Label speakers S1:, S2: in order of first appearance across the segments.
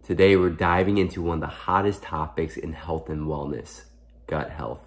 S1: Today, we're diving into one of the hottest topics in health and wellness, gut health.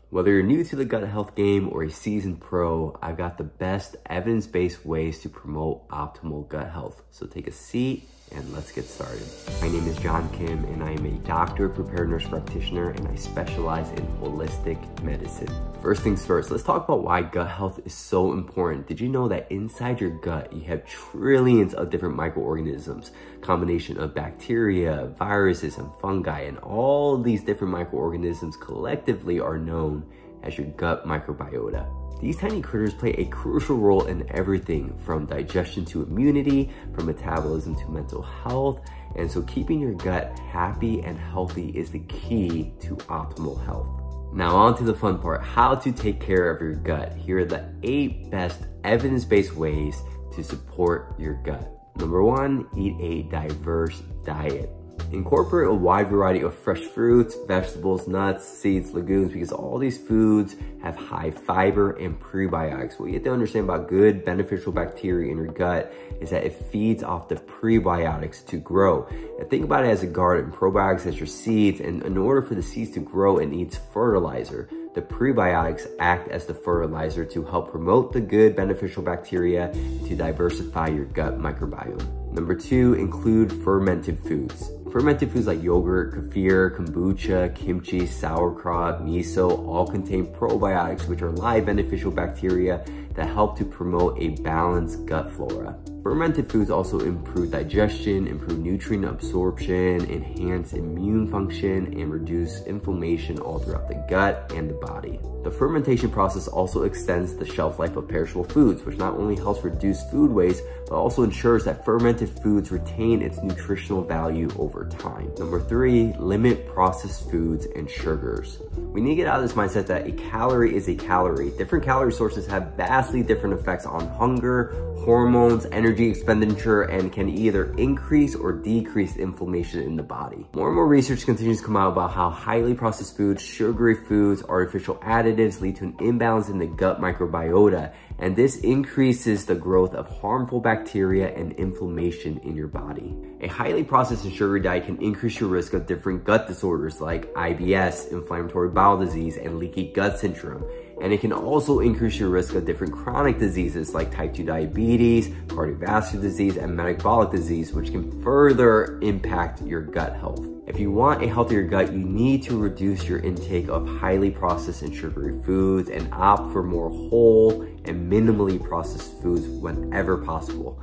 S1: Whether you're new to the gut health game or a seasoned pro, I've got the best evidence-based ways to promote optimal gut health. So take a seat and let's get started. My name is John Kim and I am a doctor, prepared nurse practitioner, and I specialize in holistic medicine. First things first, let's talk about why gut health is so important. Did you know that inside your gut, you have trillions of different microorganisms, combination of bacteria, viruses, and fungi, and all these different microorganisms collectively are known as your gut microbiota. These tiny critters play a crucial role in everything from digestion to immunity, from metabolism to mental health. And so keeping your gut happy and healthy is the key to optimal health. Now on to the fun part, how to take care of your gut. Here are the 8 best evidence-based ways to support your gut. Number 1, eat a diverse diet. Incorporate a wide variety of fresh fruits, vegetables, nuts, seeds, legumes, because all these foods have high fiber and prebiotics. What you have to understand about good beneficial bacteria in your gut is that it feeds off the prebiotics to grow. And think about it as a garden, probiotics as your seeds, and in order for the seeds to grow, it needs fertilizer. The prebiotics act as the fertilizer to help promote the good beneficial bacteria to diversify your gut microbiome. Number 2, include fermented foods. Fermented foods like yogurt, kefir, kombucha, kimchi, sauerkraut, miso all contain probiotics, which are live beneficial bacteria that help to promote a balanced gut flora. Fermented foods also improve digestion, improve nutrient absorption, enhance immune function, and reduce inflammation all throughout the gut and the body. The fermentation process also extends the shelf life of perishable foods, which not only helps reduce food waste, but also ensures that fermented foods retain its nutritional value over time. Number 3, limit processed foods and sugars. We need to get out of this mindset that a calorie is a calorie. Different calorie sources have vastly different effects on hunger, hormones, energy expenditure, and can either increase or decrease inflammation in the body. More and more research continues to come out about how highly processed foods, sugary foods, artificial additives lead to an imbalance in the gut microbiota, and this increases the growth of harmful bacteria and inflammation in your body. A highly processed and sugary diet can increase your risk of different gut disorders like IBS, inflammatory bowel disease, and leaky gut syndrome. And it can also increase your risk of different chronic diseases like type 2 diabetes, cardiovascular disease, and metabolic disease, which can further impact your gut health. If you want a healthier gut, you need to reduce your intake of highly processed and sugary foods and opt for more whole and minimally processed foods whenever possible.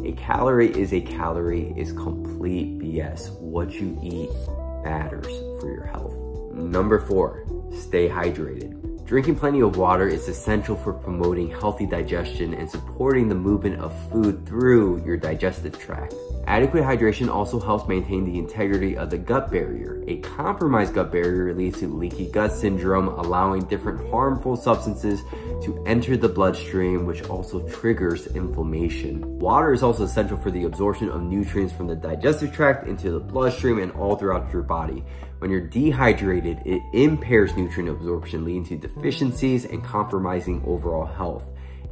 S1: A calorie is a calorie is complete BS. What you eat matters for your health. Number 4, stay hydrated. Drinking plenty of water is essential for promoting healthy digestion and supporting the movement of food through your digestive tract. Adequate hydration also helps maintain the integrity of the gut barrier. A compromised gut barrier leads to leaky gut syndrome, allowing different harmful substances to enter the bloodstream, which also triggers inflammation. Water is also essential for the absorption of nutrients from the digestive tract into the bloodstream and all throughout your body. When you're dehydrated, it impairs nutrient absorption, leading to deficiencies and compromising overall health.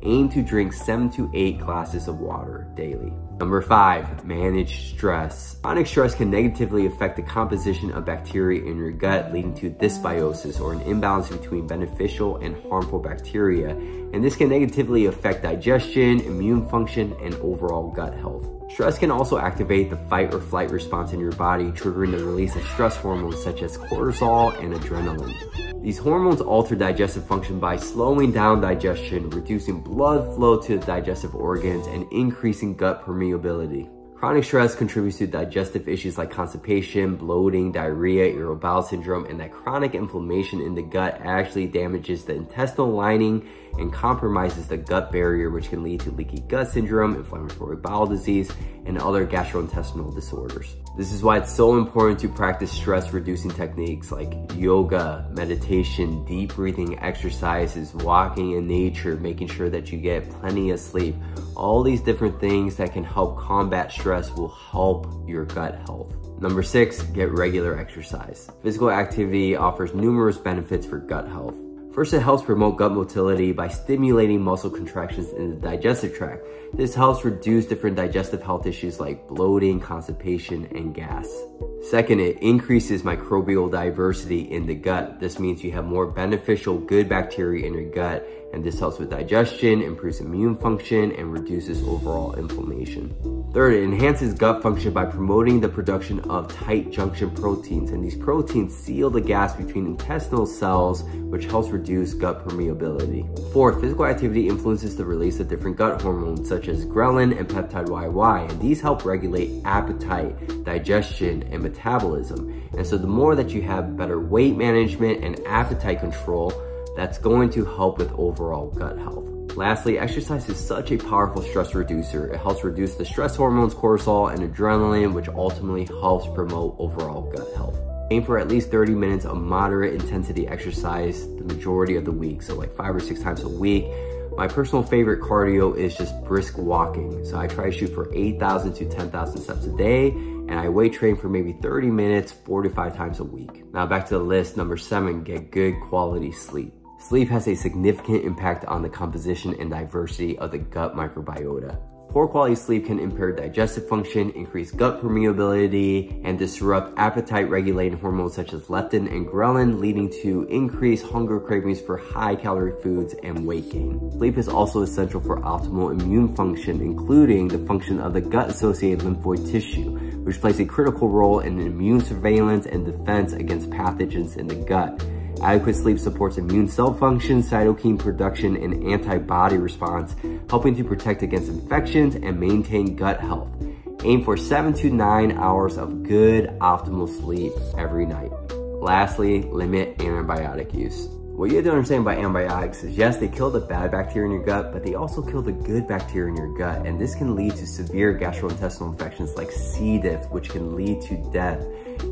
S1: Aim to drink 7 to 8 glasses of water daily. Number 5, manage stress. Chronic stress can negatively affect the composition of bacteria in your gut, leading to dysbiosis, or an imbalance between beneficial and harmful bacteria. And this can negatively affect digestion, immune function, and overall gut health. Stress can also activate the fight or flight response in your body, triggering the release of stress hormones such as cortisol and adrenaline. These hormones alter digestive function by slowing down digestion, reducing blood flow to the digestive organs, and increasing gut permeability. Chronic stress contributes to digestive issues like constipation, bloating, diarrhea, irritable bowel syndrome, and that chronic inflammation in the gut actually damages the intestinal lining and compromises the gut barrier, which can lead to leaky gut syndrome, inflammatory bowel disease, and other gastrointestinal disorders. This is why it's so important to practice stress-reducing techniques like yoga, meditation, deep breathing exercises, walking in nature, making sure that you get plenty of sleep. All these different things that can help combat stress will help your gut health. Number 6, get regular exercise. Physical activity offers numerous benefits for gut health. First, it helps promote gut motility by stimulating muscle contractions in the digestive tract. This helps reduce different digestive health issues like bloating, constipation, and gas. Second, it increases microbial diversity in the gut. This means you have more beneficial good bacteria in your gut, and this helps with digestion, improves immune function, and reduces overall inflammation. Third, it enhances gut function by promoting the production of tight junction proteins, and these proteins seal the gas between intestinal cells, which helps reduce gut permeability. Fourth, physical activity influences the release of different gut hormones such as ghrelin and peptide YY, and these help regulate appetite, digestion, and metabolism. And so the more that you have better weight management and appetite control, that's going to help with overall gut health. Lastly, exercise is such a powerful stress reducer. It helps reduce the stress hormones cortisol and adrenaline, which ultimately helps promote overall gut health. Aim for at least 30 minutes of moderate intensity exercise the majority of the week, so like 5 or 6 times a week. My personal favorite cardio is just brisk walking. So I try to shoot for 8,000 to 10,000 steps a day, and I weight train for maybe 30 minutes, 4 to 5 times a week. Now back to the list. Number 7, get good quality sleep. Sleep has a significant impact on the composition and diversity of the gut microbiota. Poor quality sleep can impair digestive function, increase gut permeability, and disrupt appetite regulating hormones such as leptin and ghrelin, leading to increased hunger cravings for high calorie foods and weight gain. Sleep is also essential for optimal immune function, including the function of the gut-associated lymphoid tissue, which plays a critical role in immune surveillance and defense against pathogens in the gut. Adequate sleep supports immune cell function, cytokine production, and antibody response, helping to protect against infections and maintain gut health. Aim for 7 to 9 hours of good, optimal sleep every night. Lastly, limit antibiotic use. What you have to understand about antibiotics is, yes, they kill the bad bacteria in your gut, but they also kill the good bacteria in your gut, and this can lead to severe gastrointestinal infections like C. diff, which can lead to death.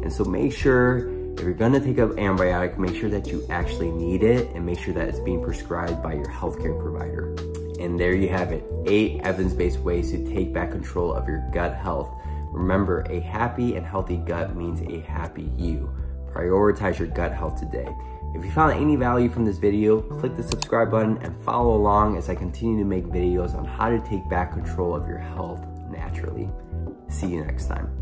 S1: And so make sure, if you're gonna take an antibiotic, make sure that you actually need it and make sure that it's being prescribed by your healthcare provider. And there you have it, 8 evidence-based ways to take back control of your gut health. Remember, a happy and healthy gut means a happy you. Prioritize your gut health today. If you found any value from this video, click the subscribe button and follow along as I continue to make videos on how to take back control of your health naturally. See you next time.